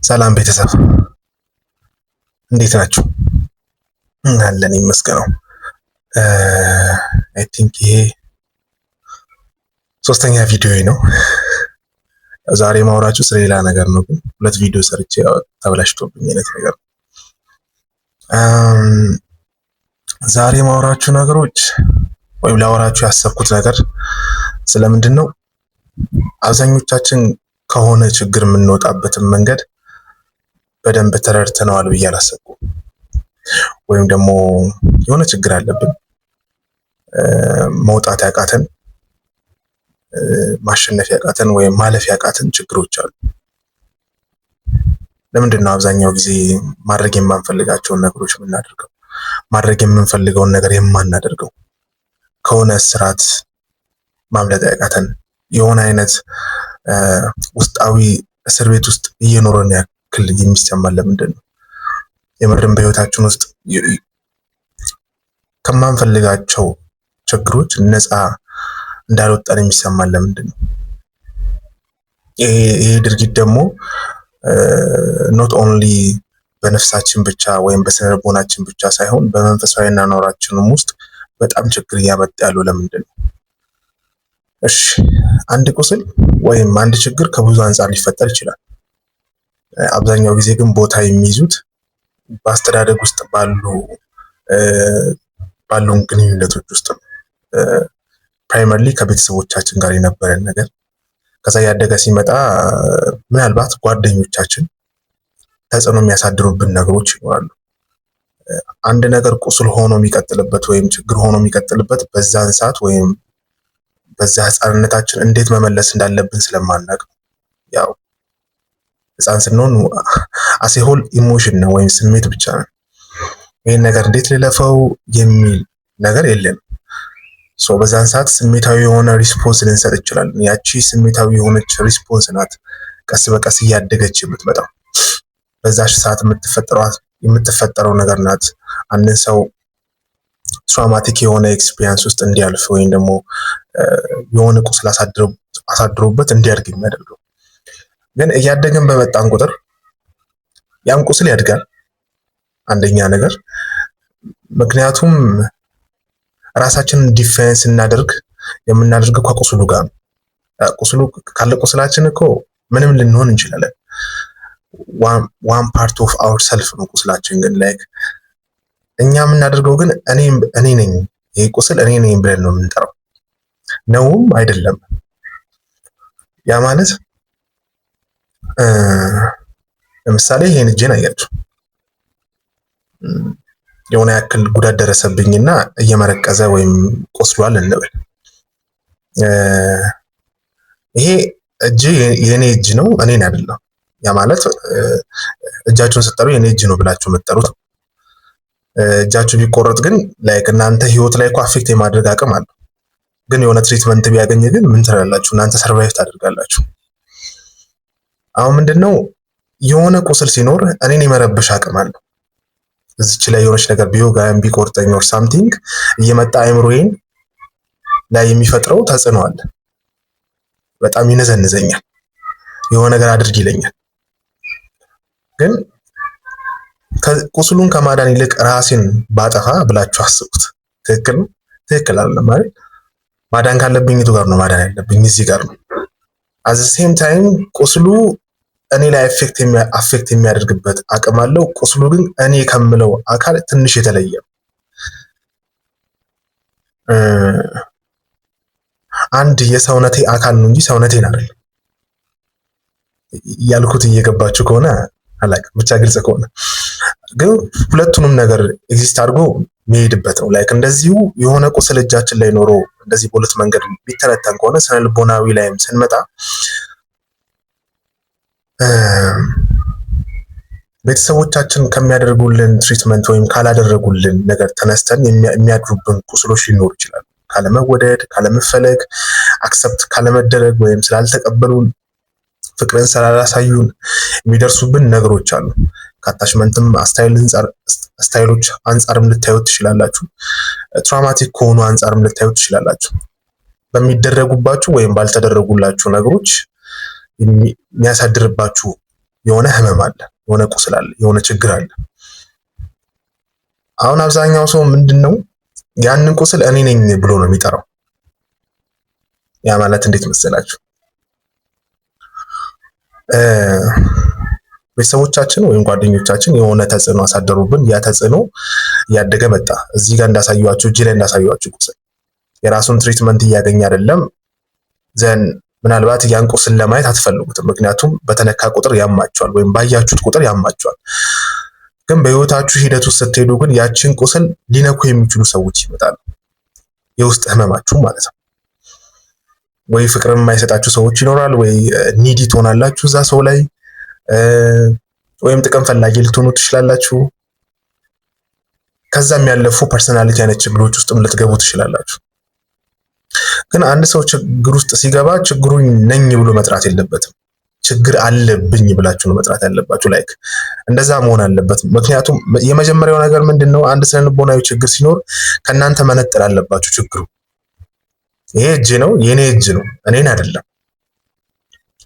ሰላም ቤተሰብ እንዴት ናችሁ? አለን ይመስገነው። አይ ቲንክ ይሄ ሶስተኛ ቪዲዮ ነው። ዛሬ ማውራችሁ ስለሌላ ነገር ነው፣ ግን ሁለት ቪዲዮ ሰርቼ ተበላሽቶብኝ አይነት ነገር። ዛሬ ማውራችሁ ነገሮች ወይም ላወራችሁ ያሰብኩት ነገር ስለምንድን ነው? አብዛኞቻችን ከሆነ ችግር የምንወጣበትን መንገድ በደንብ ተረድተነዋል ብዬ አላሰብኩም። ወይም ደግሞ የሆነ ችግር አለብን፣ መውጣት ያቃተን፣ ማሸነፍ ያቃተን ወይም ማለፍ ያቃተን ችግሮች አሉ። ለምንድን ነው አብዛኛው ጊዜ ማድረግ የማንፈልጋቸውን ነገሮች የምናደርገው? ማድረግ የምንፈልገውን ነገር የማናደርገው? ከሆነ ስርዓት ማምለጥ ያቃተን፣ የሆነ አይነት ውስጣዊ እስር ቤት ውስጥ እየኖረን ያክል የሚሰማን ለምንድን ነው? የምርም በህይወታችን ውስጥ ከማንፈልጋቸው ችግሮች ነፃ እንዳልወጣን የሚሰማን ለምንድን ነው? ይሄ ድርጊት ደግሞ ኖት ኦንሊ በነፍሳችን ብቻ ወይም በስነ ልቦናችን ብቻ ሳይሆን በመንፈሳዊ አኗኗራችንም ውስጥ በጣም ችግር እያመጣ ያለው ለምንድን ነው? እሺ፣ አንድ ቁስል ወይም አንድ ችግር ከብዙ አንጻር ሊፈጠር ይችላል። አብዛኛው ጊዜ ግን ቦታ የሚይዙት በአስተዳደግ ውስጥ ባሉን ግንኙነቶች ውስጥ ነው። ፕራይመርሊ ከቤተሰቦቻችን ጋር የነበረን ነገር፣ ከዛ ያደገ ሲመጣ ምናልባት ጓደኞቻችን ተጽዕኖ የሚያሳድሩብን ነገሮች ይኖራሉ። አንድ ነገር ቁስል ሆኖ የሚቀጥልበት ወይም ችግር ሆኖ የሚቀጥልበት በዛን ሰዓት ወይም በዛ ህፃንነታችን እንዴት መመለስ እንዳለብን ስለማናውቅ፣ ያው ህፃን ስንሆን አሴሆል ኢሞሽን ነው ወይም ስሜት ብቻ ነው። ይህን ነገር እንዴት ልለፈው የሚል ነገር የለም። በዛን ሰዓት ስሜታዊ የሆነ ሪስፖንስ ልንሰጥ እንችላለን። ያቺ ስሜታዊ የሆነች ሪስፖንስ ናት ቀስ በቀስ እያደገች የምትመጣው። በዛሽ ሰዓት የምትፈጠረው ነገር ናት አንድን ሰው ትራውማቲክ የሆነ ኤክስፒሪየንስ ውስጥ እንዲያልፍ ወይም ደግሞ የሆነ ቁስል አሳድሮበት እንዲያድግ የሚያደርገው። ግን እያደገን በመጣን ቁጥር ያም ቁስል ያድጋል። አንደኛ ነገር ምክንያቱም ራሳችንን ዲፌንስ እናደርግ የምናደርገው ከቁስሉ ጋር ነው። ቁስሉ ካለ ቁስላችን እኮ ምንም ልንሆን እንችላለን። ዋን ፓርት ኦፍ አወር ሰልፍ ነው ቁስላችን። ግን ላይክ እኛ የምናደርገው ግን እኔ ነኝ፣ ይሄ ቁስል እኔ ነኝ ብለን ነው የምንጠራው። ነውም አይደለም። ያ ማለት ለምሳሌ ይሄን እጄን አያችሁ፣ የሆነ ያክል ጉዳት ደረሰብኝና እየመረቀዘ ወይም ቆስሏል እንበል። ይሄ እጅ የኔ እጅ ነው፣ እኔን አይደለም። ያ ማለት እጃችሁን ስትጠሩ የኔ እጅ ነው ብላችሁ የምትጠሩት። እጃችሁ ቢቆረጥ ግን ላይክ እናንተ ህይወት ላይ እኮ አፌክት የማድረግ አቅም አለው። ግን የሆነ ትሪትመንት ቢያገኝ ግን ምን ትላላችሁ? እናንተ ሰርቫይቭ ታደርጋላችሁ። አሁን ምንድነው የሆነ ቁስል ሲኖር እኔን የመረበሽ አቅም አለው። እዚች ላይ የሆነች ነገር ቢወጋም ቢቆርጠኝ ኦር ሳምቲንግ እየመጣ አይምሮዬን ላይ የሚፈጥረው ተጽዕኖ አለ። በጣም ይነዘንዘኛል፣ የሆነ ነገር አድርግ ይለኛል። ግን ቁስሉን ከማዳን ይልቅ ራሴን ባጠፋ ብላችሁ አስቡት። ትክክል ነው? ትክክል አይደለም ማለት ማዳን ካለብኝ የቱ ጋር ነው ማዳን ያለብኝ? እዚህ ጋር ነው። አት ዘ ሴም ታይም ቁስሉ እኔ ላይ አፌክት የሚያደርግበት አቅም አለው። ቁስሉ ግን እኔ ከምለው አካል ትንሽ የተለየ ነው። አንድ የሰውነቴ አካል ነው እንጂ ሰውነቴን አይደለም። ያልኩት እየገባችሁ ከሆነ አላውቅም፣ ብቻ ግልጽ ከሆነ ግን ሁለቱንም ነገር ኤግዚስት አድርጎ የሚሄድበት ነው። ላይክ እንደዚሁ የሆነ ቁስል እጃችን ላይ ኖሮ እንደዚህ በሁለት መንገድ ቢተነተን ከሆነ ስነ ልቦናዊ ላይም ስንመጣ ቤተሰቦቻችን ከሚያደርጉልን ትሪትመንት ወይም ካላደረጉልን ነገር ተነስተን የሚያድሩብን ቁስሎች ሊኖሩ ይችላሉ። ካለመወደድ፣ ካለመፈለግ፣ አክሰፕት ካለመደረግ ወይም ስላልተቀበሉን፣ ፍቅርን ስላላሳዩን የሚደርሱብን ነገሮች አሉ። ከአታችመንትም ስታይሎች አንጻርም ልታዩት ትችላላችሁ። ትራውማቲክ ከሆኑ አንጻርም ልታዩት ትችላላችሁ። በሚደረጉባችሁ ወይም ባልተደረጉላችሁ ነገሮች የሚያሳድርባችሁ የሆነ ህመም አለ፣ የሆነ ቁስል አለ፣ የሆነ ችግር አለ። አሁን አብዛኛው ሰው ምንድነው ያንን ቁስል እኔ ነኝ ብሎ ነው የሚጠራው። ያ ማለት እንዴት መሰላችሁ? ቤተሰቦቻችን ወይም ጓደኞቻችን የሆነ ተጽዕኖ አሳደሩብን። ያ ተጽዕኖ እያደገ መጣ። እዚህ ጋር እንዳሳዩዋችሁ፣ እጅ ላይ እንዳሳዩዋችሁ ቁስል የራሱን ትሪትመንት እያገኘ አይደለም። ዘን ምናልባት ያን ቁስል ለማየት አትፈልጉትም፣ ምክንያቱም በተነካ ቁጥር ያማቸዋል ወይም ባያችሁት ቁጥር ያማቸዋል። ግን በህይወታችሁ ሂደት ውስጥ ስትሄዱ ግን ያችን ቁስል ሊነኩ የሚችሉ ሰዎች ይመጣሉ። የውስጥ ህመማችሁ ማለት ነው። ወይ ፍቅር የማይሰጣችሁ ሰዎች ይኖራል፣ ወይ ኒዲ ትሆናላችሁ እዛ ሰው ላይ፣ ወይም ጥቅም ፈላጊ ልትሆኑ ትችላላችሁ። ከዛም ያለፉ ፐርሰናሊቲ አይነት ችግሮች ውስጥም ልትገቡ ትችላላችሁ። ግን አንድ ሰው ችግር ውስጥ ሲገባ ችግሩን ነኝ ብሎ መጥራት የለበትም። ችግር አለብኝ ብላችሁ ነው መጥራት ያለባችሁ። ላይክ እንደዛ መሆን አለበት። ምክንያቱም የመጀመሪያው ነገር ምንድነው? አንድ ስነ ልቦናዊ ችግር ሲኖር ከእናንተ መነጠል አለባችሁ። ችግሩ ይሄ እጅ ነው፣ የኔ እጅ ነው፣ እኔን አይደለም፣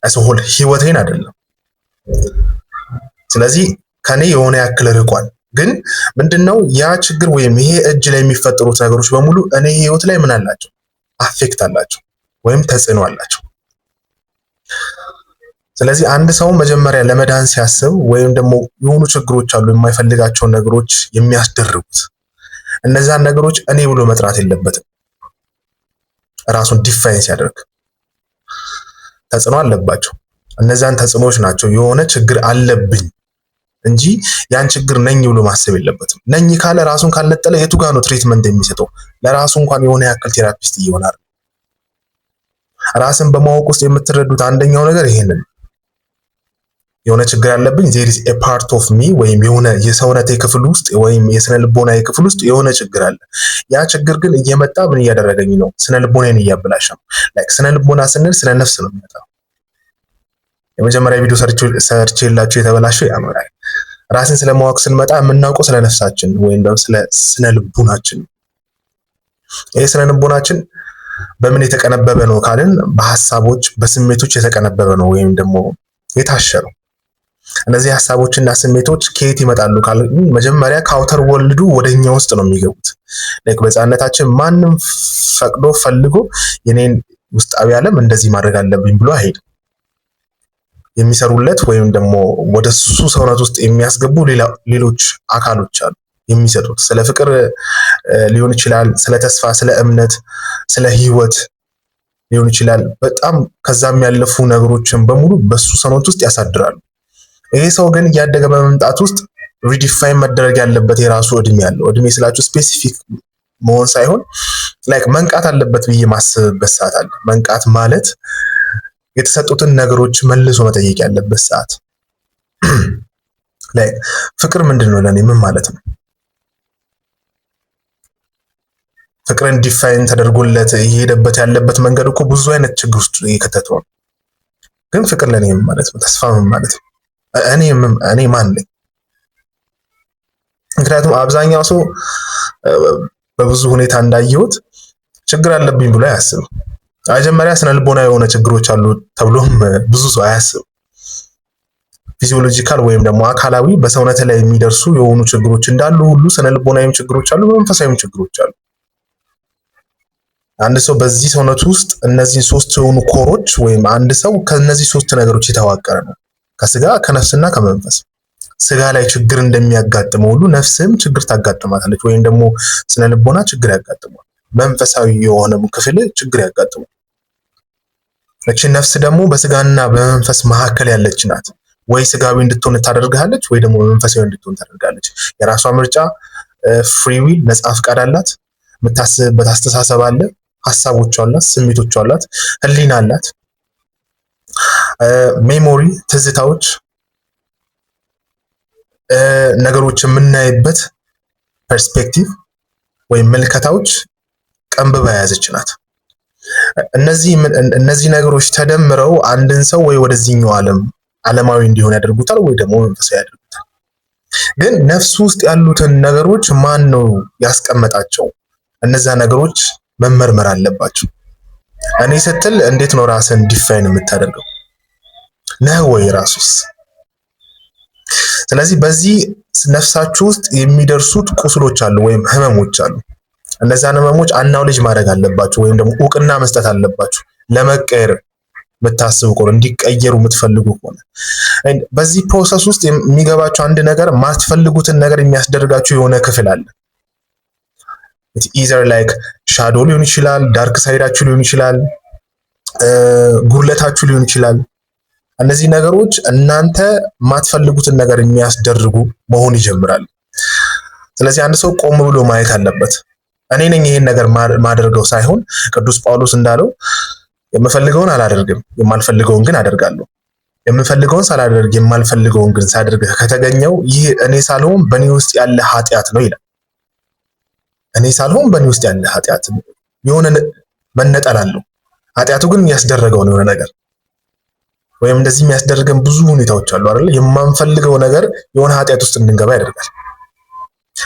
አስሆል ህይወቴን አይደለም። ስለዚህ ከኔ የሆነ ያክል ርቋል። ግን ምንድነው ያ ችግር ወይም ይሄ እጅ ላይ የሚፈጠሩት ነገሮች በሙሉ እኔ ህይወት ላይ ምን አላቸው? አፌክት አላቸው ወይም ተጽዕኖ አላቸው። ስለዚህ አንድ ሰው መጀመሪያ ለመዳን ሲያስብ ወይም ደግሞ የሆኑ ችግሮች አሉ የማይፈልጋቸውን ነገሮች የሚያስደርጉት፣ እነዛን ነገሮች እኔ ብሎ መጥራት የለበትም። ራሱን ዲፋይን ሲያደርግ ተጽዕኖ አለባቸው። እነዛን ተጽዕኖዎች ናቸው የሆነ ችግር አለብኝ እንጂ ያን ችግር ነኝ ብሎ ማሰብ የለበትም። ነኝ ካለ ራሱን ካልነጠለ የቱ ጋር ነው ትሪትመንት የሚሰጠው? ለራሱ እንኳን የሆነ ያክል ቴራፒስት ይሆናል። ራስን በማወቅ ውስጥ የምትረዱት አንደኛው ነገር ይሄንን የሆነ ችግር አለብኝ there is a part of me ወይም የሆነ የሰውነቴ ክፍል ውስጥ ወይም የስነ ልቦናዬ ክፍል ውስጥ የሆነ ችግር አለ። ያ ችግር ግን እየመጣ ምን እያደረገኝ ነው? ስነ ልቦናዬን እያበላሸ ነው። ላይክ ስነ ልቦና ስንል ስለ ነፍስ ነው የሚመጣው። የመጀመሪያ ቪዲዮ ሰርቼላችሁ የተበላሸው ያ ነው። ራስን ስለማወቅ ስንመጣ የምናውቀው ስለ ነፍሳችን ወይም ደግሞ ስለ ስነ ልቦናችን። ይሄ ስነ ልቦናችን በምን የተቀነበበ ነው ካልን በሐሳቦች በስሜቶች የተቀነበበ ነው ወይም ደግሞ የታሸ ነው። እነዚህ ሐሳቦችና ስሜቶች ከየት ይመጣሉ ካልን መጀመሪያ ከአውተር ወልዱ ወደኛ ውስጥ ነው የሚገቡት። ላይክ በሕፃንነታችን ማንም ፈቅዶ ፈልጎ የኔን ውስጣዊ ዓለም እንደዚህ ማድረግ አለብኝ ብሎ አይሄድም። የሚሰሩለት ወይም ደግሞ ወደሱ ሰውነት ውስጥ የሚያስገቡ ሌሎች አካሎች አሉ የሚሰጡት። ስለ ፍቅር ሊሆን ይችላል፣ ስለ ተስፋ፣ ስለ እምነት፣ ስለ ህይወት ሊሆን ይችላል። በጣም ከዛም ያለፉ ነገሮችን በሙሉ በሱ ሰውነት ውስጥ ያሳድራሉ። ይሄ ሰው ግን እያደገ በመምጣት ውስጥ ሪዲፋይን መደረግ ያለበት የራሱ እድሜ ያለው እድሜ ስላችሁ ስፔሲፊክ መሆን ሳይሆን ላይክ መንቃት አለበት ብዬ ማስብበት ሰዓት አለ። መንቃት ማለት የተሰጡትን ነገሮች መልሶ መጠየቅ ያለበት ሰዓት። ላይክ ፍቅር ምንድነው ለኔ ምን ማለት ነው? ፍቅርን ዲፋይን ተደርጎለት እየሄደበት ያለበት መንገድ እኮ ብዙ አይነት ችግር ውስጥ እየከተተው ነው። ግን ፍቅር ለኔ ምን ማለት ነው? ተስፋ ምን ማለት ነው? እኔ ማን ነኝ? ምክንያቱም አብዛኛው ሰው በብዙ ሁኔታ እንዳየሁት ችግር አለብኝ ብሎ አያስብም። መጀመሪያ ስነ ልቦና የሆነ ችግሮች አሉ ተብሎም ብዙ ሰው አያስብም። ፊዚዮሎጂካል ወይም ደግሞ አካላዊ በሰውነት ላይ የሚደርሱ የሆኑ ችግሮች እንዳሉ ሁሉ ስነ ልቦናዊም ችግሮች አሉ፣ መንፈሳዊም ችግሮች አሉ። አንድ ሰው በዚህ ሰውነት ውስጥ እነዚህ ሶስት የሆኑ ኮሮች ወይም አንድ ሰው ከነዚህ ሶስት ነገሮች የተዋቀረ ነው። ከስጋ ከነፍስና ከመንፈስ። ስጋ ላይ ችግር እንደሚያጋጥመው ሁሉ ነፍስም ችግር ታጋጥማታለች ወይም ደግሞ ስነ ልቦና ችግር ያጋጥማል። መንፈሳዊ የሆነም ክፍል ችግር ያጋጥማል። እቺ ነፍስ ደግሞ በስጋና በመንፈስ መካከል ያለች ናት። ወይ ስጋዊ እንድትሆን ታደርጋለች ወይ ደግሞ መንፈሳዊ እንድትሆን ታደርጋለች። የራሷ ምርጫ ፍሪ ዊል ነፃ ፍቃድ አላት። የምታስብበት አስተሳሰብ አለ፣ ሐሳቦች አላት፣ ስሜቶች አላት፣ ህሊና አላት። ሜሞሪ ትዝታዎች፣ ነገሮች የምናይበት ፐርስፔክቲቭ ወይም መልከታዎች ቀንብባ የያዘች ናት። እነዚህ ነገሮች ተደምረው አንድን ሰው ወይ ወደዚህኛው ዓለማዊ እንዲሆን ያደርጉታል ወይ ደግሞ መንፈሳዊ ያደርጉታል። ግን ነፍሱ ውስጥ ያሉትን ነገሮች ማን ነው ያስቀመጣቸው? እነዛ ነገሮች መመርመር አለባቸው። እኔ ስትል እንዴት ነው ራስን ዲፋይን የምታደርገው? ነህ ወይ ራሱስ? ስለዚህ በዚህ ነፍሳችሁ ውስጥ የሚደርሱት ቁስሎች አሉ ወይም ህመሞች አሉ። እነዛን ህመሞች አናውሌጅ ማድረግ አለባችሁ ወይም ደግሞ እውቅና መስጠት አለባችሁ። ለመቀየር የምታስቡ ከሆነ እንዲቀየሩ የምትፈልጉ ከሆነ በዚህ ፕሮሰስ ውስጥ የሚገባችሁ አንድ ነገር ማትፈልጉትን ነገር የሚያስደርጋችሁ የሆነ ክፍል አለ። ኢዘር ላይክ ሻዶ ሊሆን ይችላል፣ ዳርክ ሳይዳችሁ ሊሆን ይችላል፣ ጉድለታችሁ ሊሆን ይችላል። እነዚህ ነገሮች እናንተ ማትፈልጉትን ነገር የሚያስደርጉ መሆን ይጀምራሉ። ስለዚህ አንድ ሰው ቆም ብሎ ማየት አለበት። እኔ ነኝ ይሄን ነገር ማደርገው ሳይሆን ቅዱስ ጳውሎስ እንዳለው የምፈልገውን አላደርግም የማልፈልገውን ግን አደርጋለሁ። የምፈልገውን ሳላደርግ የማልፈልገውን ግን ሳደርግ ከተገኘው ይህ እኔ ሳልሆን በእኔ ውስጥ ያለ ኃጢአት ነው ይላል። እኔ ሳልሆን በእኔ ውስጥ ያለ ኃጢአት የሆነ መነጠል አለው። ኃጢአቱ ግን ያስደረገው ነው የሆነ ነገር ወይም እንደዚህ የሚያስደርገን ብዙ ሁኔታዎች አሉ አይደል? የማንፈልገው ነገር የሆነ ኃጢአት ውስጥ እንድንገባ ያደርጋል።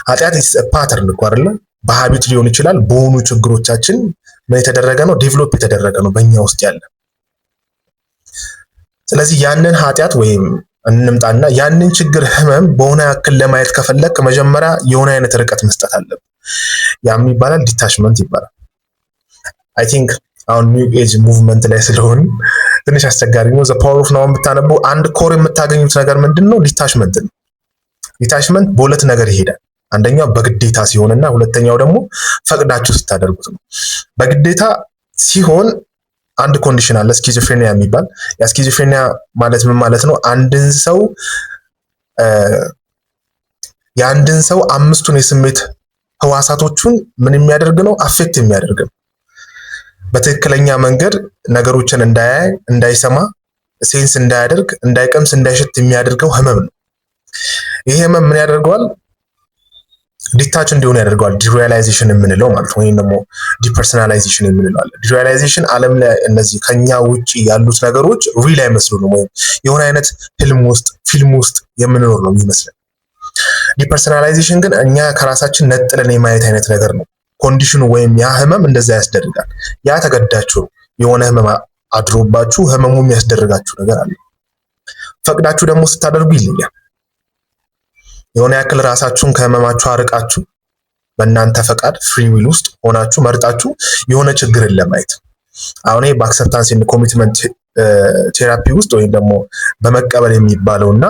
ኃጢአት ፓተርን እኮ አይደል? በሀቢት ሊሆን ይችላል። በሆኑ ችግሮቻችን ምን የተደረገ ነው? ዴቨሎፕ የተደረገ ነው በእኛ ውስጥ ያለ። ስለዚህ ያንን ኃጢአት ወይም እንምጣና ያንን ችግር ህመም በሆነ ያክል ለማየት ከፈለክ መጀመሪያ የሆነ አይነት ርቀት መስጠት አለብን። ያም ይባላል ዲታችመንት ይባላል። አይ ቲንክ አሁን ኒው ኤጅ ሙቭመንት ላይ ስለሆን ትንሽ አስቸጋሪ ነው። ዘ ፓወር ኦፍ ናው ብታነቡ አንድ ኮር የምታገኙት ነገር ምንድነው? ዲታችመንት ነው። ዲታችመንት በሁለት ነገር ይሄዳል። አንደኛው በግዴታ ሲሆንና ሁለተኛው ደግሞ ፈቅዳችሁ ስታደርጉት ነው። በግዴታ ሲሆን አንድ ኮንዲሽን አለ ስኪዞፍሬኒያ የሚባል። ያ ስኪዞፍሬኒያ ማለት ምን ማለት ነው? የአንድን ሰው አምስቱን የስሜት ህዋሳቶቹን ምን የሚያደርግ ነው? አፌክት የሚያደርግ ነው። በትክክለኛ መንገድ ነገሮችን እንዳያይ፣ እንዳይሰማ፣ ሴንስ እንዳያደርግ፣ እንዳይቀምስ፣ እንዳይሸት የሚያደርገው ህመም ነው። ይሄ ህመም ምን ያደርገዋል? ዲታች እንዲሆን ያደርገዋል። ዲሪያላይዜሽን የምንለው ማለት ነው፣ ወይም ደግሞ ዲፐርሰናላይዜሽን የምንለው አለ። ዲሪያላይዜሽን ዓለም ላይ እነዚህ ከኛ ውጪ ያሉት ነገሮች ሪል አይመስሉንም፣ ወይም የሆነ አይነት ፊልም ውስጥ የምንኖር ነው የሚመስለን። ዲፐርሰናላይዜሽን ግን እኛ ከራሳችን ነጥለን የማየት አይነት ነገር ነው። ኮንዲሽኑ ወይም ያ ህመም እንደዛ ያስደርጋል። ያ ተገዳችሁ የሆነ ህመም አድሮባችሁ ህመሙ የሚያስደርጋችሁ ነገር አለ። ፈቅዳችሁ ደግሞ ስታደርጉ ይለያል። የሆነ ያክል ራሳችሁን ከህመማችሁ አርቃችሁ በእናንተ ፈቃድ ፍሪ ዊል ውስጥ ሆናችሁ መርጣችሁ የሆነ ችግርን ለማየት አሁን በአክሰፕታንስ ኤንድ ኮሚትመንት ቴራፒ ውስጥ ወይም ደግሞ በመቀበል የሚባለውና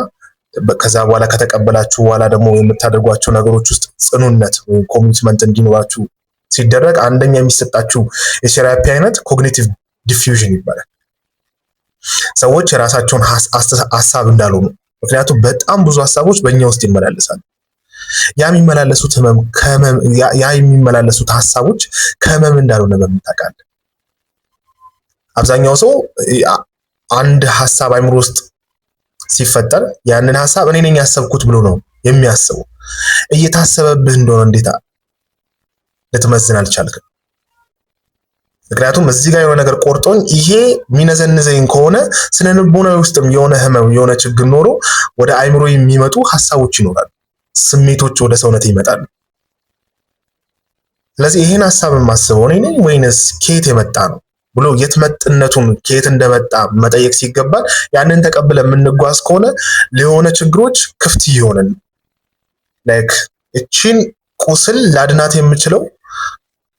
ከዛ በኋላ ከተቀበላችሁ በኋላ ደግሞ የምታደርጓቸው ነገሮች ውስጥ ጽኑነት ወይም ኮሚትመንት እንዲኖራችሁ ሲደረግ አንደኛ የሚሰጣችሁ የቴራፒ አይነት ኮግኒቲቭ ዲፊውዥን ይባላል። ሰዎች የራሳቸውን ሐሳብ እንዳልሆኑ፣ ምክንያቱም በጣም ብዙ ሐሳቦች በእኛ ውስጥ ይመላለሳሉ። የሚመላለሱት ሐሳቦች ከህመም እንዳልሆነ በምታውቃለህ። አብዛኛው ሰው አንድ ሐሳብ አይምሮ ውስጥ ሲፈጠር ያንን ሐሳብ እኔ ነኝ ያሰብኩት ብሎ ነው የሚያስበው። እየታሰበብህ እንደሆነ እንዴት ልትመዝን አልቻልክም? ምክንያቱም እዚህ ጋር የሆነ ነገር ቆርጦኝ ይሄ ሚነዘንዘኝ ከሆነ ስነ ልቦናዊ ውስጥም የሆነ ህመም የሆነ ችግር ኖሮ ወደ አይምሮ የሚመጡ ሐሳቦች ይኖራሉ፣ ስሜቶች ወደ ሰውነት ይመጣሉ። ስለዚህ ይሄን ሐሳብ የማስበው እኔ ነኝ ወይንስ ከየት የመጣ ነው ብሎ የትመጥነቱን ከየት እንደመጣ መጠየቅ ሲገባል ያንን ተቀብለ የምንጓዝ ከሆነ ለሆነ ችግሮች ክፍት ይሆናል። ላይክ እቺን ቁስል ላድናት የምችለው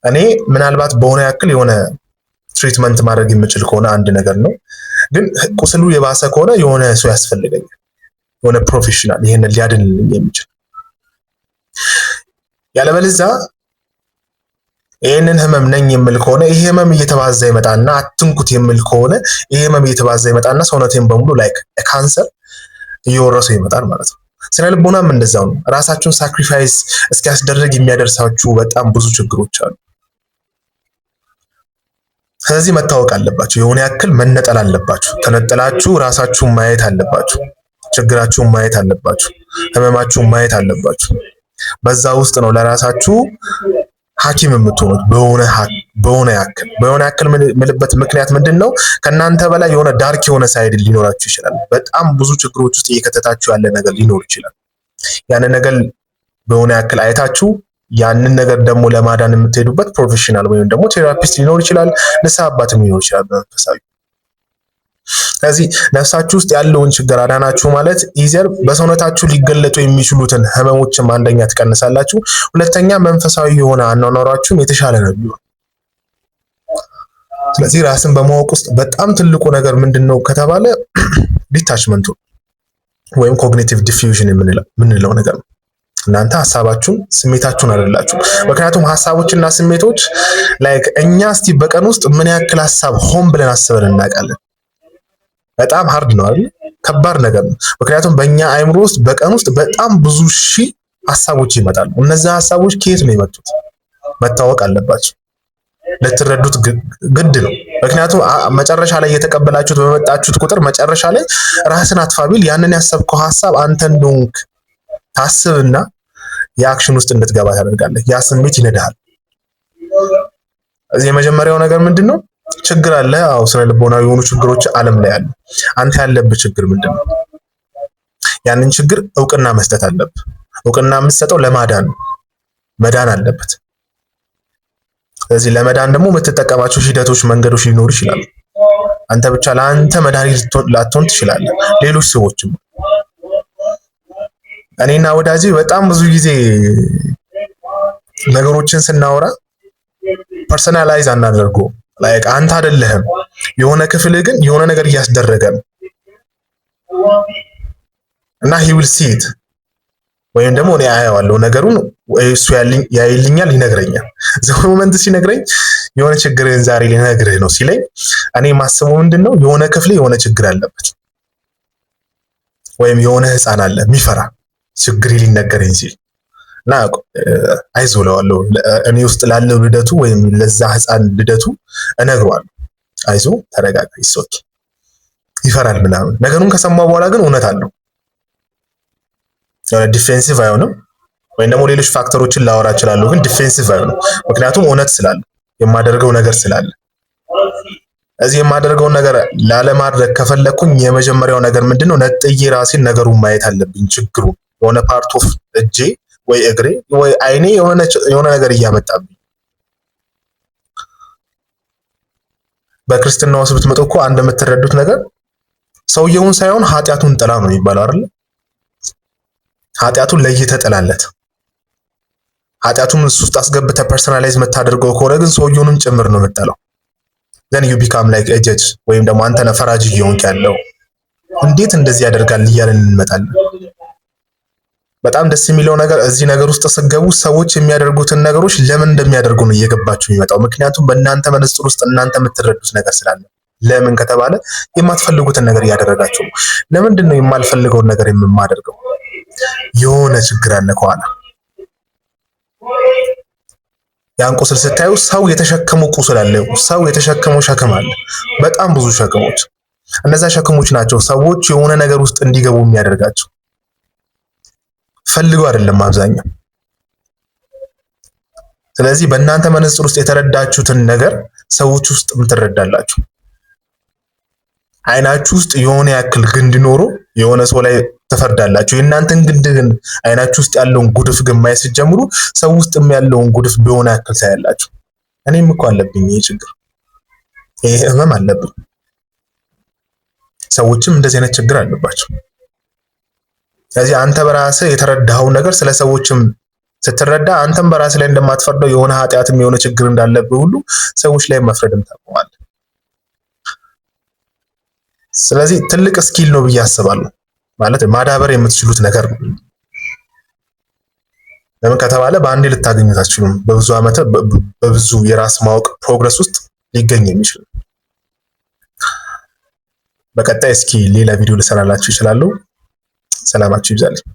እኔ ምናልባት በሆነ ያክል የሆነ ትሪትመንት ማድረግ የምችል ከሆነ አንድ ነገር ነው። ግን ቁስሉ የባሰ ከሆነ የሆነ ሰው ያስፈልገኛል፣ የሆነ ፕሮፌሽናል ይሄንን ሊያድንልኝ የሚችል። ያለበለዚያ ይሄንን ህመም ነኝ የምል ከሆነ ይሄ ህመም እየተባዛ ይመጣና አትንኩት የምል ከሆነ ይሄ ህመም እየተባዛ ይመጣና ሰውነቴን በሙሉ ላይክ ካንሰር እየወረሰው ይመጣል ማለት ነው። ስነ ልቦናም እንደዛው ነው። ራሳችሁን ሳክሪፋይስ እስኪያስደርግ የሚያደርሳችሁ በጣም ብዙ ችግሮች አሉ። ስለዚህ መታወቅ አለባችሁ። የሆነ ያክል መነጠል አለባችሁ። ተነጥላችሁ ራሳችሁን ማየት አለባችሁ። ችግራችሁን ማየት አለባችሁ። ህመማችሁን ማየት አለባችሁ። በዛ ውስጥ ነው ለራሳችሁ ሐኪም የምትሆኑት። በሆነ ያክል ምልበት ምክንያት ምንድነው? ከናንተ በላይ የሆነ ዳርክ የሆነ ሳይድ ሊኖራችሁ ይችላል። በጣም ብዙ ችግሮች ውስጥ እየከተታችሁ ያለ ነገር ሊኖር ይችላል። ያንን ነገር በሆነ ያክል አይታችሁ ያንን ነገር ደግሞ ለማዳን የምትሄዱበት ፕሮፌሽናል ወይም ደግሞ ቴራፒስት ሊኖር ይችላል፣ ንስሐ አባትም ሊኖር ይችላል በመንፈሳዊ። ስለዚህ ነፍሳችሁ ውስጥ ያለውን ችግር አዳናችሁ ማለት ኢዘር በሰውነታችሁ ሊገለጡ የሚችሉትን ህመሞችም አንደኛ ትቀንሳላችሁ፣ ሁለተኛ መንፈሳዊ የሆነ አኗኗራችሁም የተሻለ ነው የሚሆነው። ስለዚህ ራስን በማወቅ ውስጥ በጣም ትልቁ ነገር ምንድነው ከተባለ ዲታችመንቱ ወይም ኮግኒቲቭ ዲፊውዥን የምንለው ነገር ነው። እናንተ ሀሳባችሁን ስሜታችሁን አይደላችሁ። ምክንያቱም ሀሳቦችና ስሜቶች ላይክ እኛ እስቲ በቀን ውስጥ ምን ያክል ሀሳብ ሆን ብለን አስበን እናውቃለን? በጣም ሃርድ ነው አይደል? ከባድ ነገር ነው። ምክንያቱም በእኛ አይምሮ ውስጥ በቀን ውስጥ በጣም ብዙ ሺህ ሀሳቦች ይመጣሉ። እነዚህ ሀሳቦች ከየት ነው የመጡት? መታወቅ አለባቸው። ልትረዱት ግድ ነው። ምክንያቱም መጨረሻ ላይ እየተቀበላችሁት በመጣችሁት ቁጥር መጨረሻ ላይ ራስን አጥፋ ቢል ያንን ያሰብከው ሀሳብ አንተ እንደሆንክ ታስብና የአክሽን ውስጥ እንድትገባ ታደርጋለህ። ያ ስሜት ይነዳሃል። እዚህ የመጀመሪያው ነገር ምንድነው? ችግር አለ። አዎ ስነ ልቦናዊ የሆኑ ችግሮች ዓለም ላይ አሉ። አንተ ያለብህ ችግር ምንድነው? ያንን ችግር እውቅና መስጠት አለብህ። እውቅና የምትሰጠው ለማዳን ነው። መዳን አለበት። ስለዚህ ለመዳን ደግሞ የምትጠቀማቸው ሂደቶች፣ መንገዶች ሊኖሩ ይችላሉ። አንተ ብቻ ለአንተ መድኃኒት ላትሆን ትችላለህ። ሌሎች ሰዎችም እኔና ወዳጄ በጣም ብዙ ጊዜ ነገሮችን ስናወራ ፐርሰናላይዝ አናደርገው። ላይክ አንተ አይደለህም፣ የሆነ ክፍል ግን የሆነ ነገር እያስደረገ ነው እና he will see it ወይም ደግሞ እኔ አየዋለሁ ነገሩን፣ ወይ እሱ ያይልኛል፣ ይነግረኛል። ዘሞመንት ሲነግረኝ የሆነ ችግርን ዛሬ ሊነግርህ ነው ሲለኝ እኔ ማስበው ምንድነው የሆነ ክፍል የሆነ ችግር አለበት ወይም የሆነ ህፃን አለ የሚፈራ ችግር ሊነገረኝ ሲል እና አይዞህ እለዋለሁ። እኔ ውስጥ ላለው ልደቱ ወይም ለዛ ህፃን ልደቱ እነግረዋለሁ። አይዞህ ተረጋጋ፣ ይሶክ ይፈራል ምናምን። ነገሩን ከሰማው በኋላ ግን እውነት አለው። ዲፌንሲቭ አይሆንም። ወይም ደግሞ ሌሎች ፋክተሮችን ላወራ እችላለሁ፣ ግን ዲፌንሲቭ አይሆንም። ምክንያቱም እውነት ስላለ የማደርገው ነገር ስላለ። እዚህ የማደርገውን ነገር ላለማድረግ ከፈለኩኝ የመጀመሪያው ነገር ምንድነው? ነጥዬ ራሴን ነገሩን ማየት አለብኝ። ችግሩ የሆነ ፓርት ኦፍ እጄ ወይ እግሬ ወይ አይኔ የሆነ ነገር እያመጣብኝ። በክርስትና ውስጥ ብትመጡ እኮ አንድ የምትረዱት ነገር ሰውየውን ሳይሆን ኃጢአቱን ጥላ ነው የሚባለው አይደል? ኃጢአቱን ለይተህ ጥላለት። ኃጢአቱን እሱ ውስጥ አስገብተህ ፐርሰናላይዝ የምታደርገው ከሆነ ግን ሰውየውንም ጭምር ነው የምትጠላው። then you become like a judge ወይም ደግሞ አንተ ነህ ፈራጅ እየሆንክ ያለው። እንዴት እንደዚህ ያደርጋል እያልን እንመጣለን። በጣም ደስ የሚለው ነገር እዚህ ነገር ውስጥ ተሰገቡ ሰዎች የሚያደርጉትን ነገሮች ለምን እንደሚያደርጉ ነው እየገባችሁ የሚመጣው። ምክንያቱም በእናንተ መነጽር ውስጥ እናንተ የምትረዱት ነገር ስላለ። ለምን ከተባለ የማትፈልጉትን ነገር እያደረጋችሁ ነው። ለምንድን ነው የማልፈልገውን ነገር የማደርገው? የሆነ ችግር አለ ከኋላ። ያን ቁስል ስታዩ ሰው የተሸከመው ቁስል አለ፣ ሰው የተሸከመው ሸክም አለ፣ በጣም ብዙ ሸክሞች። እነዛ ሸክሞች ናቸው ሰዎች የሆነ ነገር ውስጥ እንዲገቡ የሚያደርጋቸው። ፈልገው አይደለም አብዛኛው። ስለዚህ በእናንተ መነጽር ውስጥ የተረዳችሁትን ነገር ሰዎች ውስጥ ትረዳላችሁ። አይናችሁ ውስጥ የሆነ ያክል ግንድ ኖሮ የሆነ ሰው ላይ ተፈርዳላችሁ። የእናንተን ግንድ ግን አይናችሁ ውስጥ ያለውን ጉድፍ ግን ማየት ስትጀምሩ ሰው ውስጥም ያለውን ጉድፍ በሆነ ያክል ታያላችሁ። እኔም እኮ አለብኝ ይሄ ችግር፣ ይሄ ህመም አለብኝ። ሰዎችም እንደዚህ አይነት ችግር አለባቸው። ስለዚህ አንተ በራስህ የተረዳኸው ነገር ስለ ሰዎችም ስትረዳ አንተም በራስህ ላይ እንደማትፈርደው የሆነ ኃጢአትም የሆነ ችግር እንዳለብህ ሁሉ ሰዎች ላይ መፍረድም ታቆማለህ። ስለዚህ ትልቅ ስኪል ነው ብዬ አስባለሁ። ማለት ማዳበር የምትችሉት ነገር ነው። ለምን ከተባለ በአንዴ ልታገኙት አትችሉም። በብዙ ዓመት በብዙ የራስ ማወቅ ፕሮግረስ ውስጥ ሊገኝ የሚችል። በቀጣይ እስኪ ሌላ ቪዲዮ ልሰራላችሁ እችላለሁ። ሰላማችሁ ይብዛልኝ።